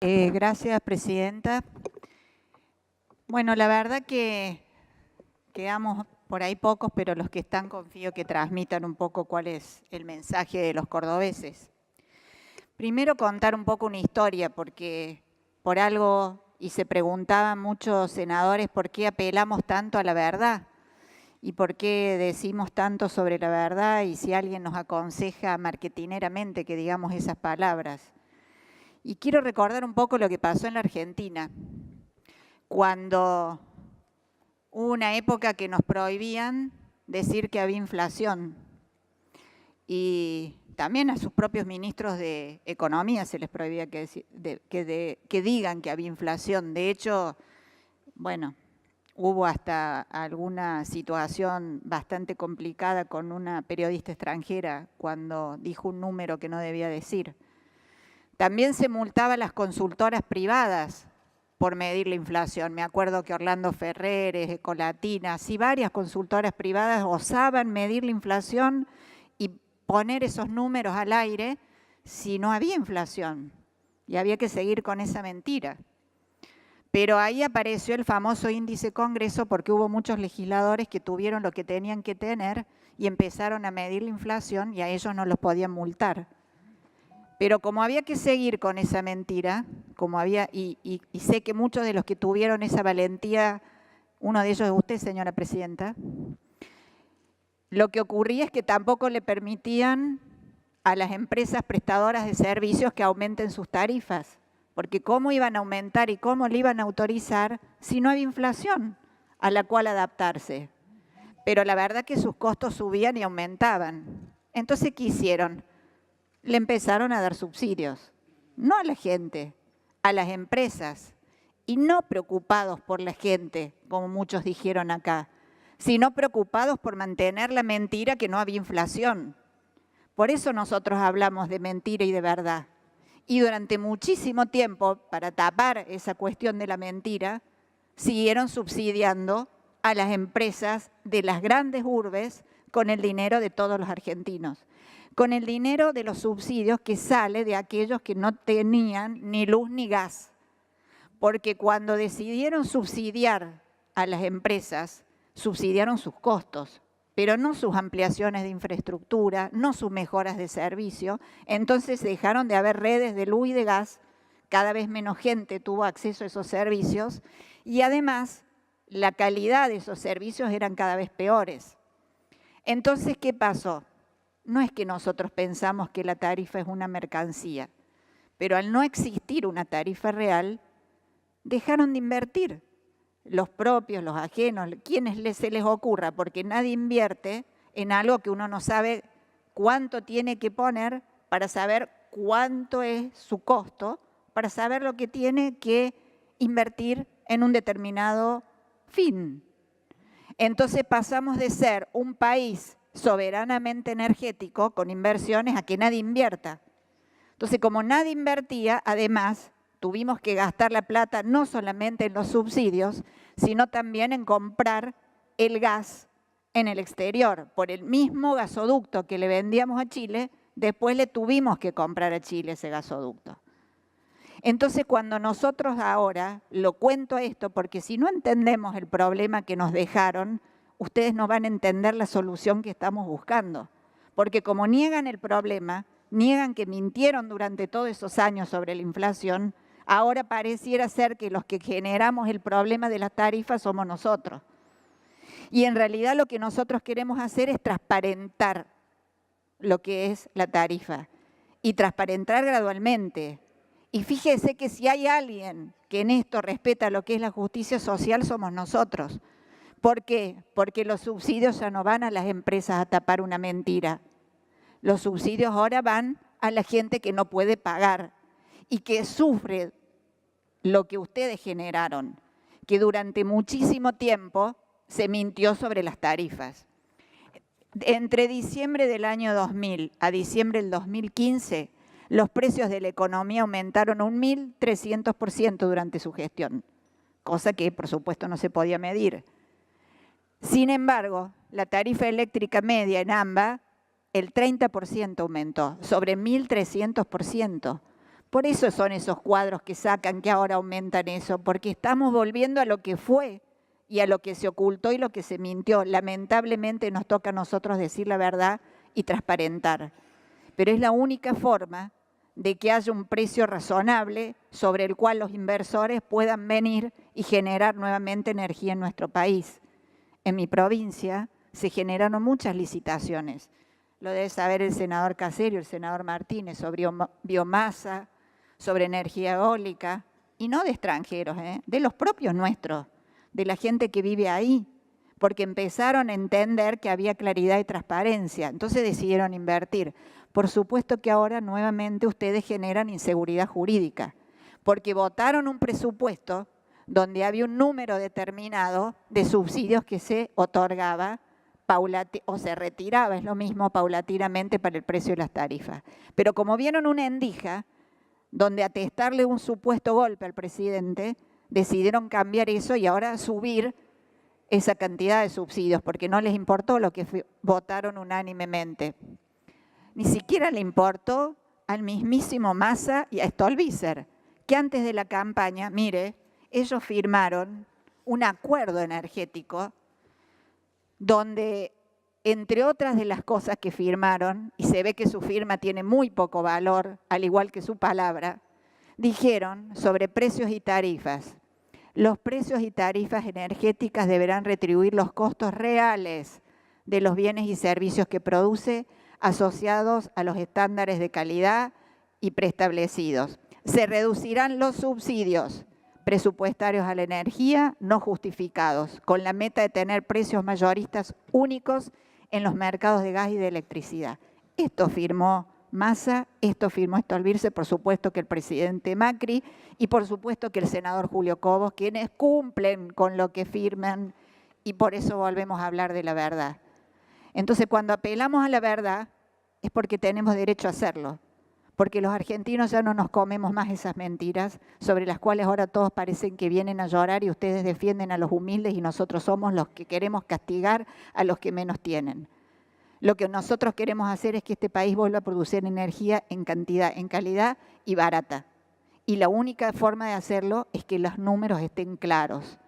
Gracias, presidenta. Bueno, la verdad que quedamos por ahí pocos, pero los que están confío que transmitan un poco cuál es el mensaje de los cordobeses. Primero contar un poco una historia, porque por algo, y se preguntaban muchos senadores, ¿por qué apelamos tanto a la verdad? ¿Y por qué decimos tanto sobre la verdad? Y si alguien nos aconseja marketineramente que digamos esas palabras. Y quiero recordar un poco lo que pasó en la Argentina, cuando hubo una época que nos prohibían decir que había inflación. Y también a sus propios ministros de Economía se les prohibía que digan que había inflación. De hecho, bueno, hubo hasta alguna situación bastante complicada con una periodista extranjera cuando dijo un número que no debía decir. También se multaba a las consultoras privadas por medir la inflación. Me acuerdo que Orlando Ferreres, Ecolatina, sí, varias consultoras privadas osaban medir la inflación y poner esos números al aire si no había inflación. Y había que seguir con esa mentira. Pero ahí apareció el famoso índice Congreso porque hubo muchos legisladores que tuvieron lo que tenían que tener y empezaron a medir la inflación y a ellos no los podían multar. Pero como había que seguir con esa mentira, y sé que muchos de los que tuvieron esa valentía, uno de ellos es usted, señora presidenta, lo que ocurría es que tampoco le permitían a las empresas prestadoras de servicios que aumenten sus tarifas, porque cómo iban a aumentar y cómo le iban a autorizar si no había inflación a la cual adaptarse. Pero la verdad que sus costos subían y aumentaban. Entonces, ¿qué hicieron? Le empezaron a dar subsidios, no a la gente, a las empresas, y no preocupados por la gente, como muchos dijeron acá, sino preocupados por mantener la mentira que no había inflación. Por eso nosotros hablamos de mentira y de verdad. Y durante muchísimo tiempo, para tapar esa cuestión de la mentira, siguieron subsidiando a las empresas de las grandes urbes con el dinero de todos los argentinos, con el dinero de los subsidios que sale de aquellos que no tenían ni luz ni gas. Porque cuando decidieron subsidiar a las empresas, subsidiaron sus costos, pero no sus ampliaciones de infraestructura, no sus mejoras de servicio. Entonces dejaron de haber redes de luz y de gas, cada vez menos gente tuvo acceso a esos servicios y además la calidad de esos servicios eran cada vez peores. Entonces, ¿qué pasó? No es que nosotros pensamos que la tarifa es una mercancía, pero al no existir una tarifa real, dejaron de invertir. Los propios, los ajenos, quienes se les ocurra, porque nadie invierte en algo que uno no sabe cuánto tiene que poner para saber cuánto es su costo, para saber lo que tiene que invertir en un determinado fin. Entonces pasamos de ser un país soberanamente energético con inversiones a que nadie invierta. Entonces, como nadie invertía, además, tuvimos que gastar la plata no solamente en los subsidios, sino también en comprar el gas en el exterior. Por el mismo gasoducto que le vendíamos a Chile, después le tuvimos que comprar a Chile ese gasoducto. Entonces, cuando nosotros ahora, lo cuento esto, porque si no entendemos el problema que nos dejaron, ustedes no van a entender la solución que estamos buscando. Porque como niegan el problema, niegan que mintieron durante todos esos años sobre la inflación, ahora pareciera ser que los que generamos el problema de las tarifas somos nosotros. Y en realidad lo que nosotros queremos hacer es transparentar lo que es la tarifa y transparentar gradualmente. Y fíjese que si hay alguien que en esto respeta lo que es la justicia social, somos nosotros. ¿Por qué? Porque los subsidios ya no van a las empresas a tapar una mentira. Los subsidios ahora van a la gente que no puede pagar y que sufre lo que ustedes generaron, que durante muchísimo tiempo se mintió sobre las tarifas. Entre diciembre del año 2000 a diciembre del 2015, los precios de la economía aumentaron un 1.300% durante su gestión, cosa que por supuesto no se podía medir. Sin embargo, la tarifa eléctrica media en AMBA, el 30% aumentó, sobre 1.300%. Por eso son esos cuadros que sacan que ahora aumentan eso, porque estamos volviendo a lo que fue y a lo que se ocultó y lo que se mintió. Lamentablemente nos toca a nosotros decir la verdad y transparentar. Pero es la única forma de que haya un precio razonable sobre el cual los inversores puedan venir y generar nuevamente energía en nuestro país. En mi provincia se generaron muchas licitaciones. Lo debe saber el senador Caserio, el senador Martínez, sobre biomasa, sobre energía eólica, y no de extranjeros, de los propios nuestros, de la gente que vive ahí, porque empezaron a entender que había claridad y transparencia, entonces decidieron invertir. Por supuesto que ahora nuevamente ustedes generan inseguridad jurídica, porque votaron un presupuesto donde había un número determinado de subsidios que se otorgaba o se retiraba, es lo mismo, paulatinamente para el precio de las tarifas. Pero como vieron una endija, donde atestarle un supuesto golpe al presidente, decidieron cambiar eso y ahora subir esa cantidad de subsidios, porque no les importó lo que votaron unánimemente. Ni siquiera le importó al mismísimo Massa y a Stolbizer, que antes de la campaña, mire, ellos firmaron un acuerdo energético donde, entre otras de las cosas que firmaron, y se ve que su firma tiene muy poco valor, al igual que su palabra, dijeron sobre precios y tarifas. Los precios y tarifas energéticas deberán retribuir los costos reales de los bienes y servicios que produce, asociados a los estándares de calidad y preestablecidos. Se reducirán los subsidios presupuestarios a la energía no justificados, con la meta de tener precios mayoristas únicos en los mercados de gas y de electricidad. Esto firmó Massa, esto firmó Stolbizer, por supuesto que el presidente Macri y por supuesto que el senador Julio Cobos, quienes cumplen con lo que firman, y por eso volvemos a hablar de la verdad. Entonces, cuando apelamos a la verdad es porque tenemos derecho a hacerlo, porque los argentinos ya no nos comemos más esas mentiras sobre las cuales ahora todos parecen que vienen a llorar y ustedes defienden a los humildes y nosotros somos los que queremos castigar a los que menos tienen. Lo que nosotros queremos hacer es que este país vuelva a producir energía en cantidad, en calidad y barata. Y la única forma de hacerlo es que los números estén claros.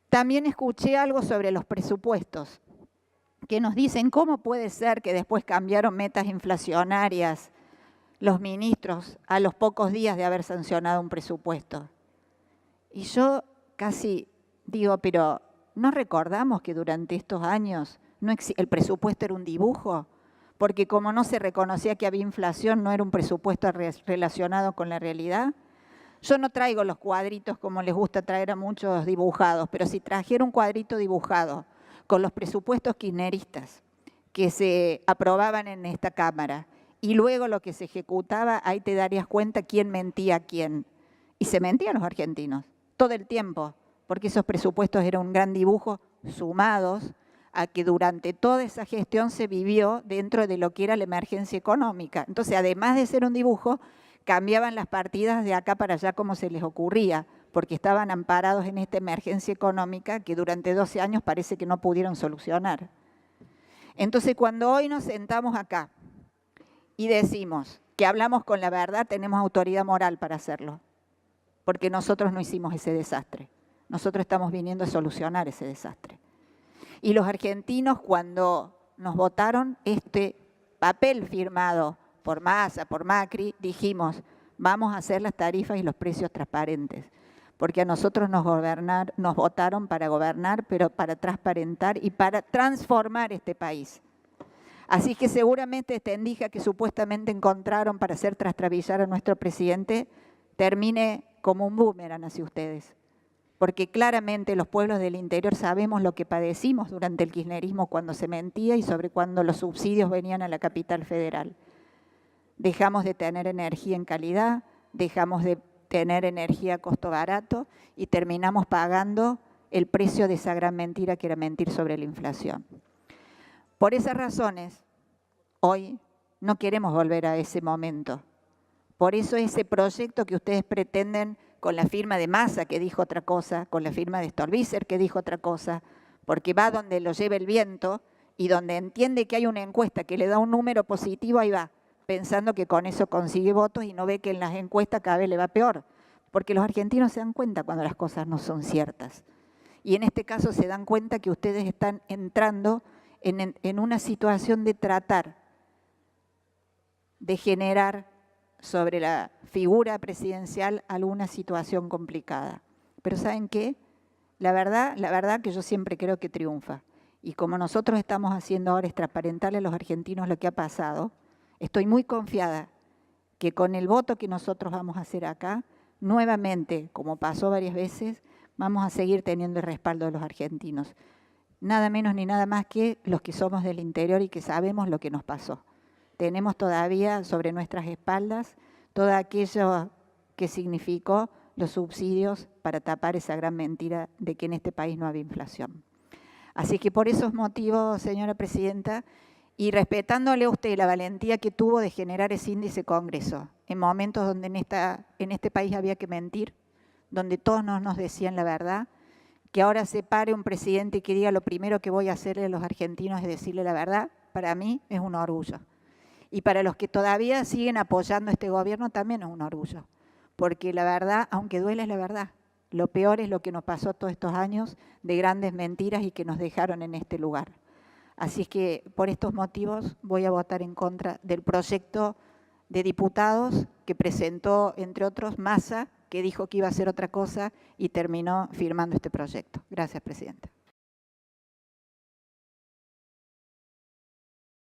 También escuché algo sobre los presupuestos, que nos dicen cómo puede ser que después cambiaron metas inflacionarias los ministros a los pocos días de haber sancionado un presupuesto. Y yo casi digo, pero ¿no recordamos que durante estos años el presupuesto era un dibujo? Porque como no se reconocía que había inflación, no era un presupuesto relacionado con la realidad. Yo no traigo los cuadritos como les gusta traer a muchos dibujados, pero si trajera un cuadrito dibujado con los presupuestos kirchneristas que se aprobaban en esta Cámara y luego lo que se ejecutaba, ahí te darías cuenta quién mentía a quién. Y se mentían los argentinos todo el tiempo, porque esos presupuestos eran un gran dibujo sumados a que durante toda esa gestión se vivió dentro de lo que era la emergencia económica. Entonces, además de ser un dibujo, cambiaban las partidas de acá para allá como se les ocurría, porque estaban amparados en esta emergencia económica que durante 12 años parece que no pudieron solucionar. Entonces, cuando hoy nos sentamos acá y decimos que hablamos con la verdad, tenemos autoridad moral para hacerlo, porque nosotros no hicimos ese desastre. Nosotros estamos viniendo a solucionar ese desastre. Y los argentinos, cuando nos votaron este papel firmado por Massa, por Macri, dijimos, vamos a hacer las tarifas y los precios transparentes, porque a nosotros nos votaron para gobernar, pero para transparentar y para transformar este país. Así que seguramente esta endija que supuestamente encontraron para hacer trastrabillar a nuestro presidente termine como un boomerang hacia ustedes. Porque claramente los pueblos del interior sabemos lo que padecimos durante el kirchnerismo cuando se mentía y sobre cuando los subsidios venían a la capital federal. Dejamos de tener energía en calidad, dejamos de tener energía a costo barato y terminamos pagando el precio de esa gran mentira que era mentir sobre la inflación. Por esas razones, hoy no queremos volver a ese momento. Por eso ese proyecto que ustedes pretenden con la firma de Massa, que dijo otra cosa, con la firma de Stolbizer, que dijo otra cosa, porque va donde lo lleva el viento y donde entiende que hay una encuesta que le da un número positivo, ahí va. pensando que con eso consigue votos y no ve que en las encuestas cada vez le va peor, porque los argentinos se dan cuenta cuando las cosas no son ciertas. Y en este caso se dan cuenta que ustedes están entrando en una situación de tratar de generar sobre la figura presidencial alguna situación complicada. Pero ¿saben qué? La verdad que yo siempre creo que triunfa. Y como nosotros estamos haciendo ahora es transparentarle a los argentinos lo que ha pasado, estoy muy confiada que con el voto que nosotros vamos a hacer acá, nuevamente, como pasó varias veces, vamos a seguir teniendo el respaldo de los argentinos. Nada menos ni nada más que los que somos del interior y que sabemos lo que nos pasó. Tenemos todavía sobre nuestras espaldas todo aquello que significó los subsidios para tapar esa gran mentira de que en este país no había inflación. Así que por esos motivos, señora presidenta, y respetándole a usted la valentía que tuvo de generar ese índice Congreso, en momentos donde en este país había que mentir, donde todos no nos decían la verdad, que ahora se pare un presidente y que diga lo primero que voy a hacerle a los argentinos es decirle la verdad, para mí es un orgullo. Y para los que todavía siguen apoyando este gobierno también es un orgullo, porque la verdad, aunque duele, es la verdad. Lo peor es lo que nos pasó todos estos años de grandes mentiras y que nos dejaron en este lugar. Así es que por estos motivos voy a votar en contra del proyecto de diputados que presentó, entre otros, Massa, que dijo que iba a hacer otra cosa y terminó firmando este proyecto. Gracias, presidenta.